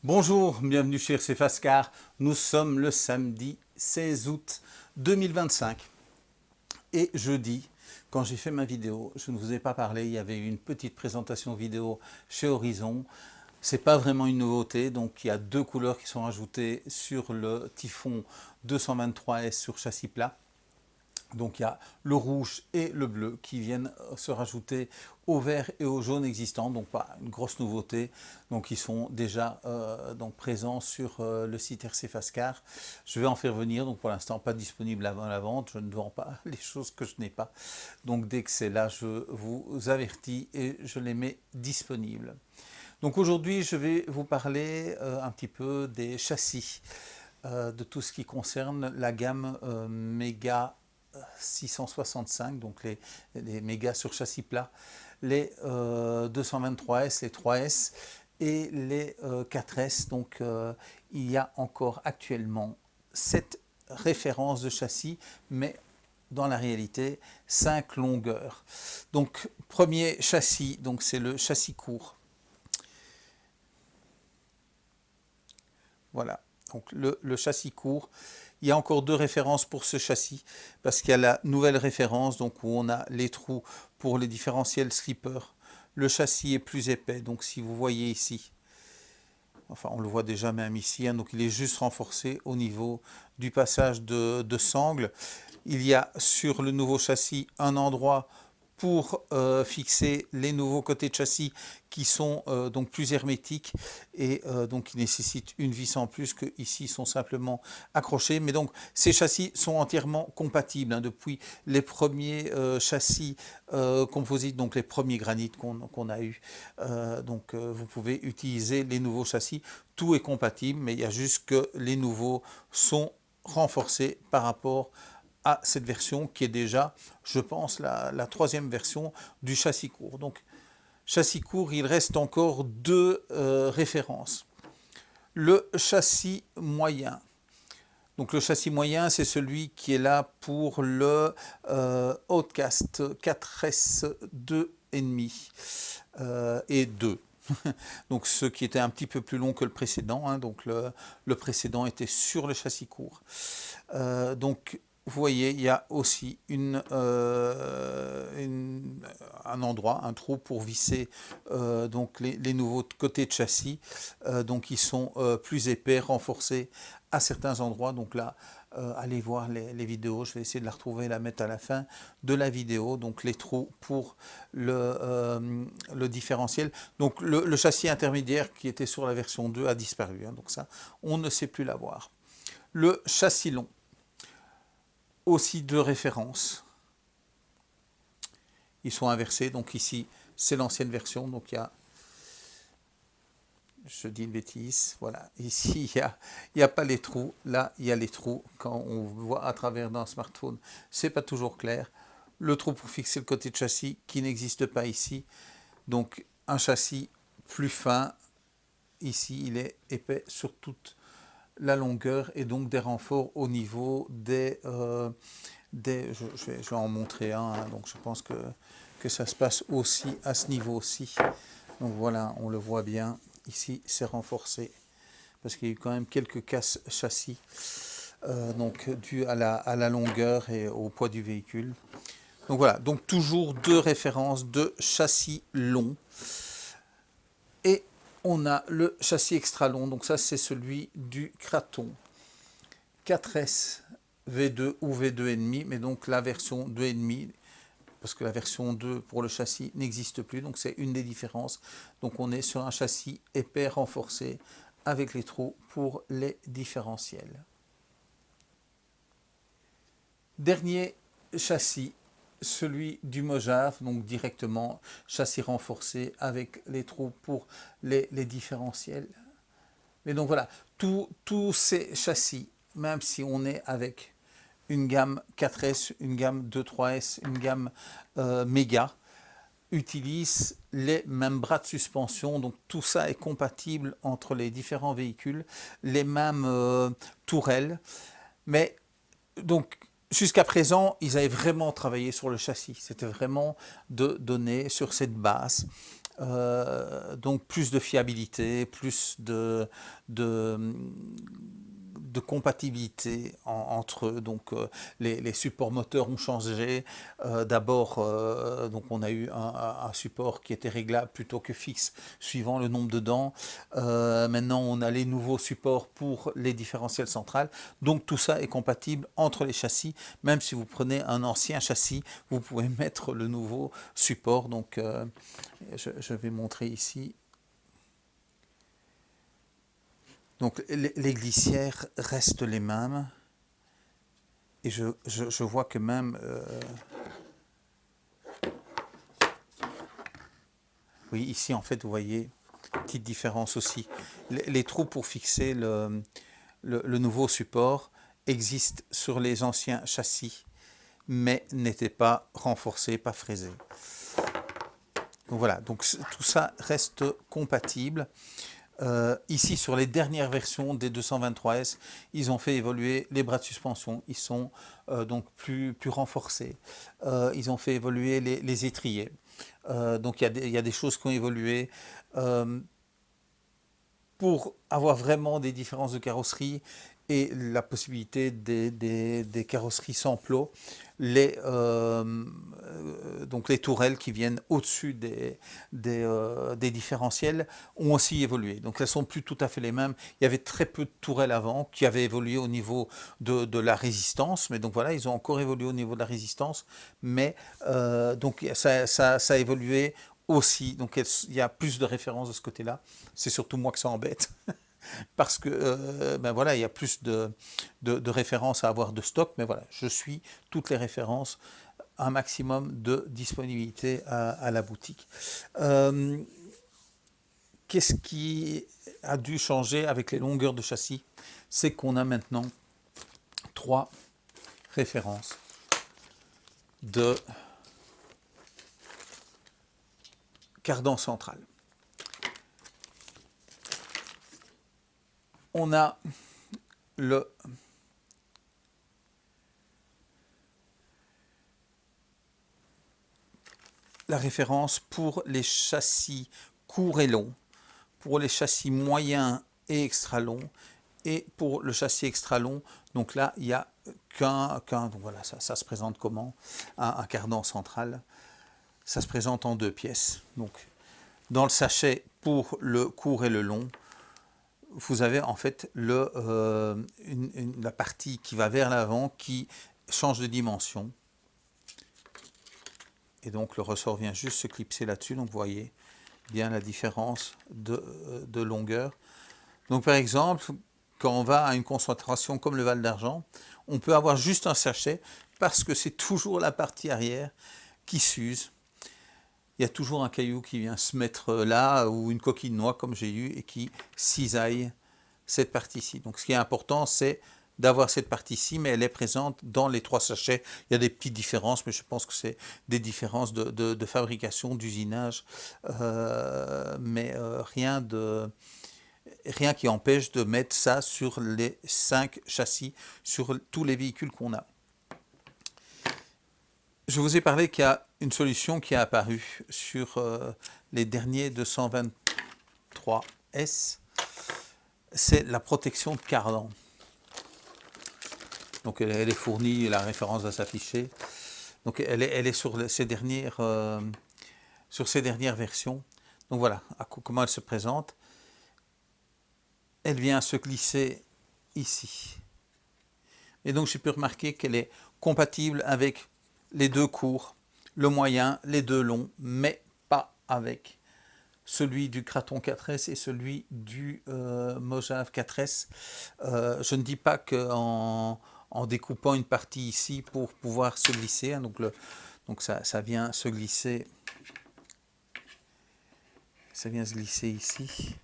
Bonjour, bienvenue chez RC Fascar. Nous sommes le samedi 16 août 2025. Et jeudi, quand j'ai fait ma vidéo, je ne vous ai pas parlé, il y avait une petite présentation vidéo chez Horizon. C'est pas vraiment une nouveauté, donc il y a deux couleurs qui sont ajoutées sur le Typhon 223S sur châssis plat. Donc il y a le rouge et le bleu qui viennent se rajouter au vert et au jaune existant, donc pas une grosse nouveauté. Donc ils sont déjà donc présents sur le site RC Fascar. Je vais en faire venir, donc pour l'instant pas disponible avant la vente, je ne vends pas les choses que je n'ai pas. Donc dès que c'est là, je vous avertis et je les mets disponibles. Donc aujourd'hui je vais vous parler un petit peu des châssis, de tout ce qui concerne la gamme Méga 665, donc les mégas sur châssis plat, les 223S, les 3S et les 4S. Donc il y a encore actuellement 7 références de châssis, mais dans la réalité 5 longueurs. Donc premier châssis, donc c'est le châssis court. Voilà, donc le châssis court. Il y a encore deux références pour ce châssis, parce qu'il y a la nouvelle référence, donc où on a les trous pour les différentiels slipper. Le châssis est plus épais, donc si vous voyez ici, enfin on le voit déjà même ici, hein, donc il est juste renforcé au niveau du passage de sangle. Il y a sur le nouveau châssis un endroit pour fixer les nouveaux côtés de châssis qui sont donc plus hermétiques et donc qui nécessitent une vis en plus que ici sont simplement accrochés. Mais donc ces châssis sont entièrement compatibles hein, depuis les premiers châssis composites, donc les premiers granites qu'on a eu. Donc vous pouvez utiliser les nouveaux châssis, tout est compatible, mais il y a juste que les nouveaux sont renforcés par rapport à cette version qui est déjà, je pense, la troisième version du châssis court. Donc, châssis court, il reste encore deux références. Le châssis moyen. Donc, le châssis moyen, c'est celui qui est là pour le Outcast 4S 2,5 et 2. Donc ce qui était un petit peu plus long que le précédent, hein, donc le précédent était sur le châssis court. Donc vous voyez, il y a aussi un endroit, un trou pour visser donc les nouveaux côtés de châssis. Donc ils sont plus épais, renforcés à certains endroits. Donc là, allez voir les vidéos, je vais essayer de la retrouver et la mettre à la fin de la vidéo. Donc les trous pour le différentiel. Donc le châssis intermédiaire qui était sur la version 2 a disparu. Hein, donc ça, on ne sait plus l'avoir. Le châssis long. Aussi deux références. Ils sont inversés, donc ici c'est l'ancienne version, donc il y a, je dis une bêtise, voilà, ici il y a pas les trous, là il y a les trous, quand on voit à travers d'un smartphone, c'est pas toujours clair. Le trou pour fixer le côté de châssis qui n'existe pas ici, donc un châssis plus fin, ici il est épais sur toute la longueur et donc des renforts au niveau je vais en montrer un, hein, donc je pense que ça se passe aussi à ce niveau-ci. Donc voilà, on le voit bien, ici c'est renforcé, parce qu'il y a eu quand même quelques casses châssis, donc dû à la longueur et au poids du véhicule. Donc voilà, donc toujours deux références de châssis long. Et on a le châssis extra long, donc ça c'est celui du Kraton 4S V2 ou V2,5, mais donc la version 2,5, parce que la version 2 pour le châssis n'existe plus, donc c'est une des différences. Donc on est sur un châssis épais renforcé avec les trous pour les différentiels. Dernier châssis, celui du Mojave, donc directement châssis renforcé avec les trous pour les différentiels. Mais donc voilà, tous ces châssis, même si on est avec une gamme 4S, une gamme 2.3S, une gamme méga, utilisent les mêmes bras de suspension, donc tout ça est compatible entre les différents véhicules, les mêmes tourelles, mais donc jusqu'à présent, ils avaient vraiment travaillé sur le châssis, c'était vraiment de donner sur cette base donc plus de fiabilité, plus de, de compatibilité entre eux. Donc les supports moteurs ont changé. D'abord, donc on a eu un support qui était réglable plutôt que fixe, suivant le nombre de dents. Maintenant, on a les nouveaux supports pour les différentiels centrales. Donc tout ça est compatible entre les châssis. Même si vous prenez un ancien châssis, vous pouvez mettre le nouveau support. Donc je vais montrer ici. Donc les glissières restent les mêmes. Et je vois que même... oui, ici en fait, vous voyez, petite différence aussi. Les trous pour fixer le nouveau support existent sur les anciens châssis, mais n'étaient pas renforcés, pas fraisés. Donc voilà, donc tout ça reste compatible. Ici, sur les dernières versions des 223S, ils ont fait évoluer les bras de suspension. Ils sont donc plus renforcés. Ils ont fait évoluer les étriers. Donc il y a des choses qui ont évolué. Pour avoir vraiment des différences de carrosserie et la possibilité des carrosseries sans plot, donc les tourelles qui viennent au-dessus des différentiels ont aussi évolué. Donc elles sont plus tout à fait les mêmes. Il y avait très peu de tourelles avant qui avaient évolué au niveau de la résistance, mais donc voilà, ils ont encore évolué au niveau de la résistance, mais donc ça a évolué aussi, donc il y a plus de références de ce côté-là. C'est surtout moi que ça embête, parce que ben voilà, il y a plus de références à avoir de stock, mais voilà, je suis toutes les références, un maximum de disponibilité à la boutique. Qu'est-ce qui a dû changer avec les longueurs de châssis? C'est qu'on a maintenant 3 références de cardan central. On a la référence pour les châssis courts et longs, pour les châssis moyens et extra longs, et pour le châssis extra long. Donc là, il n'y a donc voilà, ça se présente comment? Un cardan central, ça se présente en 2 pièces. Donc dans le sachet pour le court et le long, vous avez en fait la partie qui va vers l'avant qui change de dimension. Et donc le ressort vient juste se clipser là-dessus. Donc vous voyez bien la différence de longueur. Donc par exemple, quand on va à une concentration comme le Val d'Argent, on peut avoir juste un sachet parce que c'est toujours la partie arrière qui s'use. Il y a toujours un caillou qui vient se mettre là, ou une coquille de noix comme j'ai eu, et qui cisaille cette partie-ci. Donc ce qui est important, c'est d'avoir cette partie-ci, mais elle est présente dans les 3 sachets. Il y a des petites différences, mais je pense que c'est des différences de fabrication, d'usinage, mais rien qui empêche de mettre ça sur les 5 châssis, sur tous les véhicules qu'on a. Je vous ai parlé qu'il y a une solution qui est apparue sur les derniers 223S, c'est la protection de cardan. Donc elle est fournie, la référence va s'afficher. Donc elle est sur ces dernières versions. Donc voilà comment elle se présente. Elle vient se glisser ici. Et donc j'ai pu remarquer qu'elle est compatible avec les 2 courts, le moyen, les 2 longs, mais pas avec celui du Kraton 4S et celui du Mojave 4S. Je ne dis pas qu'en découpant une partie ici pour pouvoir se glisser, hein, donc ça vient se glisser, ça vient se glisser ici,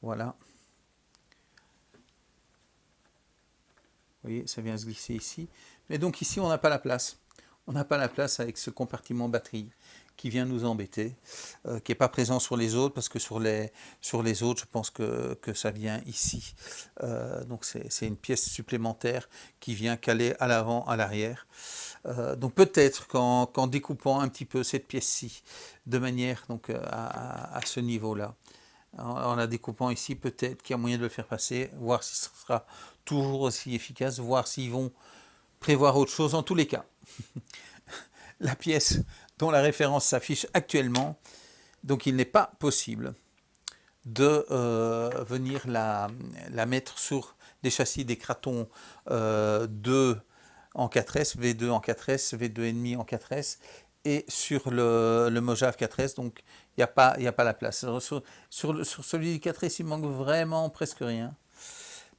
voilà. Vous voyez, ça vient se glisser ici. Mais donc ici, on n'a pas la place. On n'a pas la place avec ce compartiment batterie qui vient nous embêter, qui n'est pas présent sur les autres, parce que sur les autres, je pense que ça vient ici. Donc c'est une pièce supplémentaire qui vient caler à l'avant, à l'arrière. Donc peut-être qu'en découpant un petit peu cette pièce-ci, de manière donc, à ce niveau-là, en la découpant ici, peut-être qu'il y a moyen de le faire passer, voir si ce sera toujours aussi efficace, voir s'ils vont prévoir autre chose. En tous les cas, la pièce dont la référence s'affiche actuellement, donc il n'est pas possible de venir la mettre sur des châssis des Kraton 2 en 4S, V2 en 4S, V2,5 en 4S, et sur le Mojave 4S, donc il n'y a pas la place. Alors, sur celui du 4S, il manque vraiment presque rien.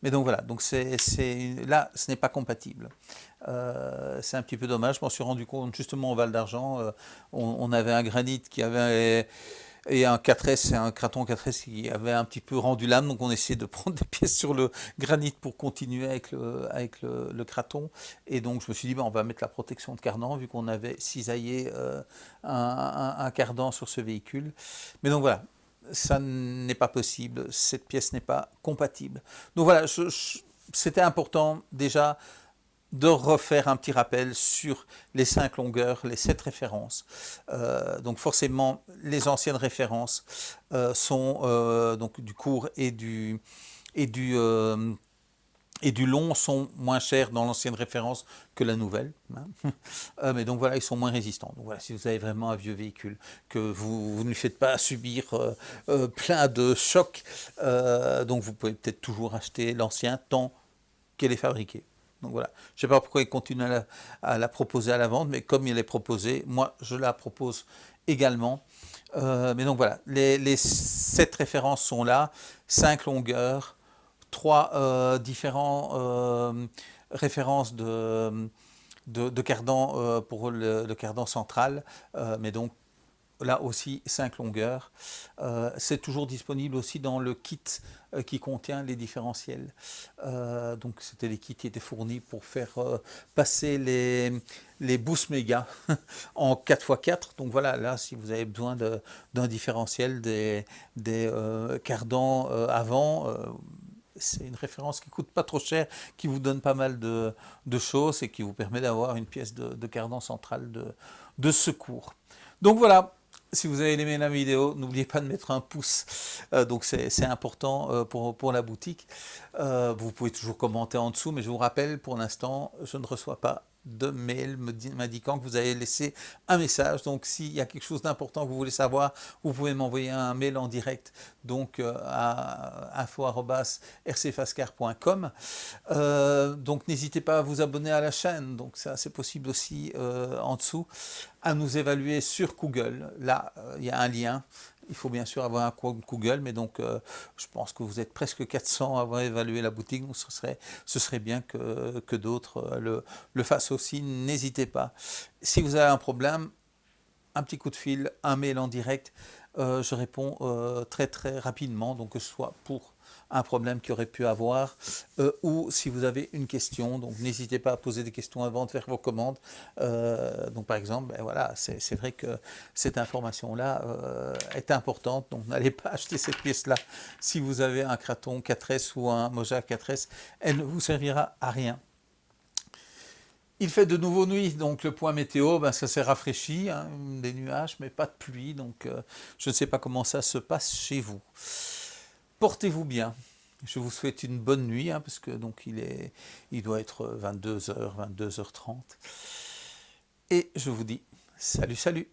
Mais donc voilà, donc là, ce n'est pas compatible. C'est un petit peu dommage, je m'en suis rendu compte justement au Val d'Argent, on avait un granit qui avait... Et un 4S, un Kraton 4S qui avait un petit peu rendu l'âme, donc on essayait de prendre des pièces sur le granit pour continuer avec le Kraton. Et donc je me suis dit, on va mettre la protection de cardan, vu qu'on avait cisaillé un cardan sur ce véhicule. Mais donc voilà, ça n'est pas possible, cette pièce n'est pas compatible. Donc voilà, c'était important déjà de refaire un petit rappel sur les 5 longueurs, les 7 références. Donc forcément, les anciennes références sont donc du court et du long sont moins chers dans l'ancienne référence que la nouvelle. Mais donc voilà, ils sont moins résistants. Donc voilà, si vous avez vraiment un vieux véhicule, que vous ne lui faites pas subir plein de chocs, donc vous pouvez peut-être toujours acheter l'ancien tant qu'elle est fabriquée. Donc voilà, je ne sais pas pourquoi ils continuent à la proposer à la vente, mais comme il est proposé, moi je la propose également. Mais donc voilà, les 7 références sont là, 5 longueurs, 3 différents références de cardan pour le cardan central, mais donc là aussi 5 longueurs. C'est toujours disponible aussi dans le kit qui contient les différentiels. Donc c'était les kits qui étaient fournis pour faire passer les Boost Mega en 4x4. Donc voilà, là si vous avez besoin d'un différentiel, des cardans avant, c'est une référence qui ne coûte pas trop cher, qui vous donne pas mal de choses et qui vous permet d'avoir une pièce de cardan central de secours. Donc voilà, si vous avez aimé la vidéo, n'oubliez pas de mettre un pouce, donc c'est important pour la boutique. Vous pouvez toujours commenter en dessous, mais je vous rappelle, pour l'instant, je ne reçois pas de mail m'indiquant que vous avez laissé un message. Donc s'il y a quelque chose d'important que vous voulez savoir, vous pouvez m'envoyer un mail en direct, donc à info@rcfascar.com. Donc n'hésitez pas à vous abonner à la chaîne, donc ça c'est possible aussi en dessous, à nous évaluer sur Google. Là il y a un lien. Il faut bien sûr avoir un compte Google, mais donc je pense que vous êtes presque 400 à avoir évalué la boutique, donc ce serait bien que d'autres le fassent aussi. N'hésitez pas. Si vous avez un problème, un petit coup de fil, un mail en direct, je réponds très très rapidement, donc que ce soit pour un problème qu'il aurait pu avoir, ou si vous avez une question, donc n'hésitez pas à poser des questions avant de faire vos commandes. Donc par exemple, ben voilà, c'est vrai que cette information-là est importante, donc n'allez pas acheter cette pièce-là si vous avez un Kraton 4S ou un Mojave 4S, elle ne vous servira à rien. Il fait de nouveau nuit, donc le point météo, ben ça s'est rafraîchi, hein, des nuages, mais pas de pluie, donc je ne sais pas comment ça se passe chez vous. Portez-vous bien. Je vous souhaite une bonne nuit, hein, parce que donc il doit être 22h, 22h30. Et je vous dis salut, salut.